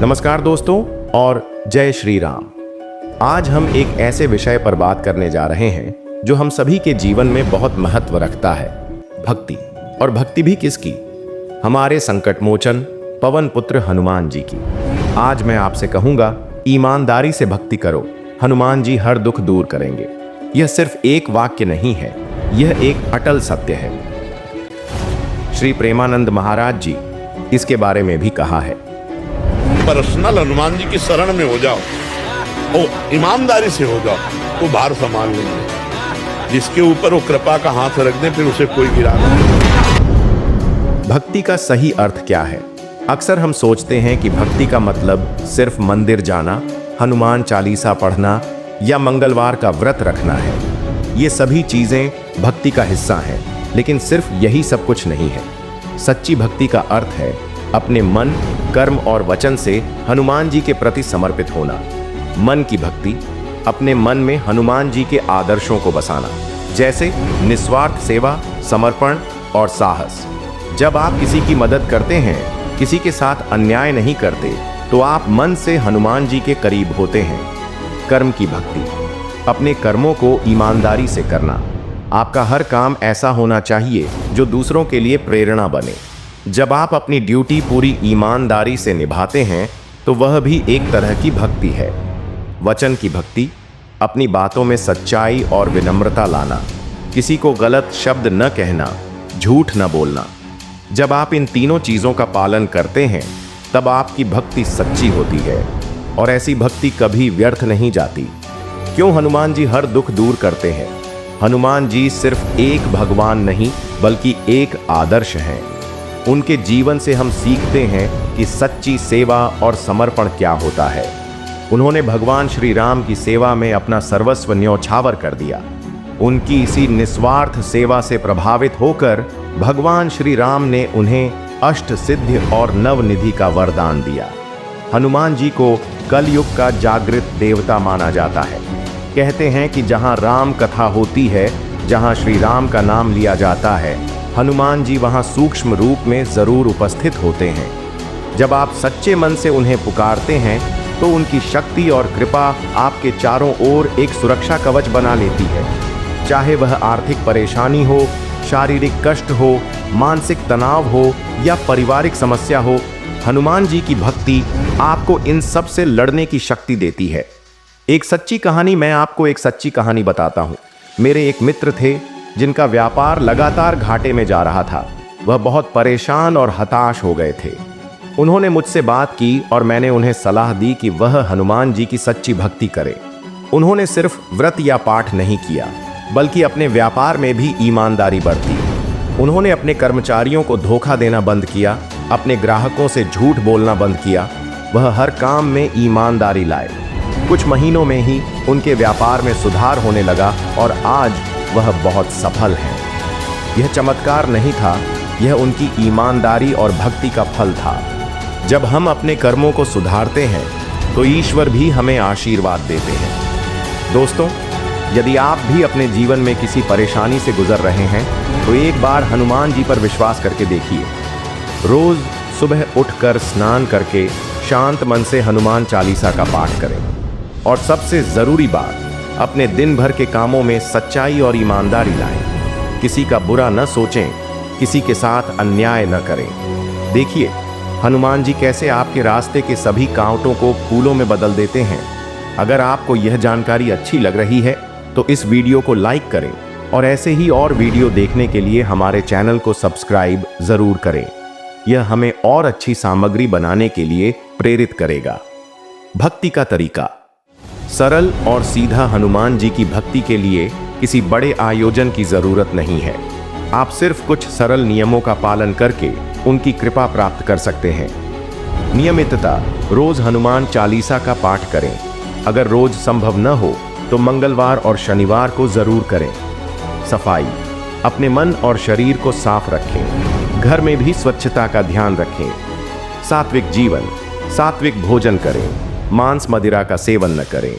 नमस्कार दोस्तों और जय श्री राम। आज हम एक ऐसे विषय पर बात करने जा रहे हैं जो हम सभी के जीवन में बहुत महत्व रखता है, भक्ति। और भक्ति भी किसकी? हमारे संकट मोचन पवन पुत्र हनुमान जी की। आज मैं आपसे कहूंगा, ईमानदारी से भक्ति करो, हनुमान जी हर दुख दूर करेंगे। यह सिर्फ एक वाक्य नहीं है, यह एक अटल सत्य है। श्री प्रेमानंद महाराज जी इसके बारे में भी कहा है, पर्सनल हनुमान जी की शरण में हो जाओ, ओ ईमानदारी से हो जाओ, वो भार संभाल लेंगे। जिसके ऊपर वो कृपा का हाथ रख दे, फिर उसे कोई गिरा नहीं। भक्ति का सही अर्थ क्या है? अक्सर हम सोचते हैं कि भक्ति का मतलब सिर्फ मंदिर जाना, हनुमान चालीसा पढ़ना या मंगलवार का व्रत रखना है। ये सभी चीजें भक्ति का हिस्सा हैं, लेकिन सिर्फ यही सब कुछ नहीं है। सच्ची भक्ति का अर्थ है अपने मन, कर्म और वचन से हनुमान जी के प्रति समर्पित होना। मन की भक्ति, अपने मन में हनुमान जी के आदर्शों को बसाना, जैसे निस्वार्थ सेवा, समर्पण और साहस। जब आप किसी की मदद करते हैं, किसी के साथ अन्याय नहीं करते, तो आप मन से हनुमान जी के करीब होते हैं। कर्म की भक्ति, अपने कर्मों को ईमानदारी से करना। आपका हर काम ऐसा होना चाहिए जो दूसरों के लिए प्रेरणा बने। जब आप अपनी ड्यूटी पूरी ईमानदारी से निभाते हैं, तो वह भी एक तरह की भक्ति है। वचन की भक्ति, अपनी बातों में सच्चाई और विनम्रता लाना, किसी को गलत शब्द न कहना, झूठ न बोलना। जब आप इन तीनों चीज़ों का पालन करते हैं, तब आपकी भक्ति सच्ची होती है, और ऐसी भक्ति कभी व्यर्थ नहीं जाती। क्यों हनुमान जी हर दुख दूर करते हैं? हनुमान जी सिर्फ एक भगवान नहीं, बल्कि एक आदर्श हैं। उनके जीवन से हम सीखते हैं कि सच्ची सेवा और समर्पण क्या होता है। उन्होंने भगवान श्री राम की सेवा में अपना सर्वस्व न्यौछावर कर दिया। उनकी इसी निस्वार्थ सेवा से प्रभावित होकर भगवान श्री राम ने उन्हें अष्ट सिद्धि और नवनिधि का वरदान दिया। हनुमान जी को कलयुग का जागृत देवता माना जाता है। कहते हैं कि जहां राम कथा होती है, जहां श्री राम का नाम लिया जाता है, हनुमान जी वहां सूक्ष्म रूप में जरूर उपस्थित होते हैं। जब आप सच्चे मन से उन्हें पुकारते हैं, तो उनकी शक्ति और कृपा आपके चारों ओर एक सुरक्षा कवच बना लेती है। चाहे वह आर्थिक परेशानी हो, शारीरिक कष्ट हो, मानसिक तनाव हो या पारिवारिक समस्या हो, हनुमान जी की भक्ति आपको इन सब से लड़ने की शक्ति देती है। एक सच्ची कहानी, मैं आपको एक सच्ची कहानी बताता हूँ। मेरे एक मित्र थे जिनका व्यापार लगातार घाटे में जा रहा था। वह बहुत परेशान और हताश हो गए थे। उन्होंने मुझसे बात की और मैंने उन्हें सलाह दी कि वह हनुमान जी की सच्ची भक्ति करें। उन्होंने सिर्फ व्रत या पाठ नहीं किया, बल्कि अपने व्यापार में भी ईमानदारी बरती। उन्होंने अपने कर्मचारियों को धोखा देना बंद किया, अपने ग्राहकों से झूठ बोलना बंद किया। वह हर काम में ईमानदारी लाए। कुछ महीनों में ही उनके व्यापार में सुधार होने लगा और आज वह बहुत सफल है। यह चमत्कार नहीं था, यह उनकी ईमानदारी और भक्ति का फल था। जब हम अपने कर्मों को सुधारते हैं, तो ईश्वर भी हमें आशीर्वाद देते हैं। दोस्तों, यदि आप भी अपने जीवन में किसी परेशानी से गुजर रहे हैं, तो एक बार हनुमान जी पर विश्वास करके देखिए। रोज सुबह उठकर स्नान करके शांत मन से हनुमान चालीसा का पाठ करें। और सबसे जरूरी बात, अपने दिन भर के कामों में सच्चाई और ईमानदारी लाएं। किसी का बुरा न सोचें, किसी के साथ अन्याय न करें। देखिए हनुमान जी कैसे आपके रास्ते के सभी कांटों को फूलों में बदल देते हैं। अगर आपको यह जानकारी अच्छी लग रही है, तो इस वीडियो को लाइक करें और ऐसे ही और वीडियो देखने के लिए हमारे चैनल को सब्सक्राइब जरूर करें। यह हमें और अच्छी सामग्री बनाने के लिए प्रेरित करेगा। भक्ति का तरीका सरल और सीधा। हनुमान जी की भक्ति के लिए किसी बड़े आयोजन की जरूरत नहीं है। आप सिर्फ कुछ सरल नियमों का पालन करके उनकी कृपा प्राप्त कर सकते हैं। नियमितता, रोज हनुमान चालीसा का पाठ करें। अगर रोज संभव न हो, तो मंगलवार और शनिवार को जरूर करें। सफाई, अपने मन और शरीर को साफ रखें। घर में भी स्वच्छता का ध्यान रखें। सात्विक जीवन, सात्विक भोजन करें। मांस मदिरा का सेवन न करें।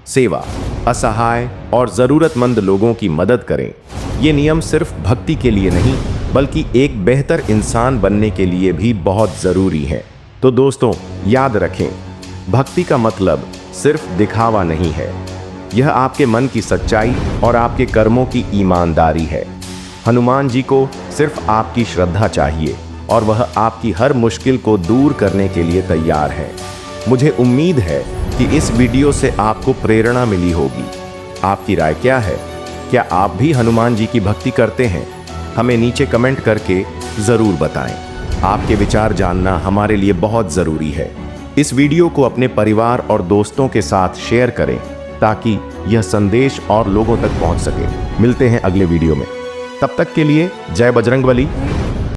सेवा, असहाय और जरूरतमंद लोगों की मदद करें। ये नियम सिर्फ भक्ति के लिए नहीं, बल्कि एक बेहतर इंसान बनने के लिए भी बहुत जरूरी है। तो दोस्तों याद रखें, भक्ति का मतलब सिर्फ दिखावा नहीं है, यह आपके मन की सच्चाई और आपके कर्मों की ईमानदारी है। हनुमान जी को सिर्फ आपकी श्रद्धा चाहिए और वह आपकी हर मुश्किल को दूर करने के लिए तैयार है। मुझे उम्मीद है कि इस वीडियो से आपको प्रेरणा मिली होगी। आपकी राय क्या है? क्या आप भी हनुमान जी की भक्ति करते हैं? हमें नीचे कमेंट करके ज़रूर बताएं। आपके विचार जानना हमारे लिए बहुत ज़रूरी है। इस वीडियो को अपने परिवार और दोस्तों के साथ शेयर करें ताकि यह संदेश और लोगों तक पहुंच सके। मिलते हैं अगले वीडियो में, तब तक के लिए जय बजरंगबली।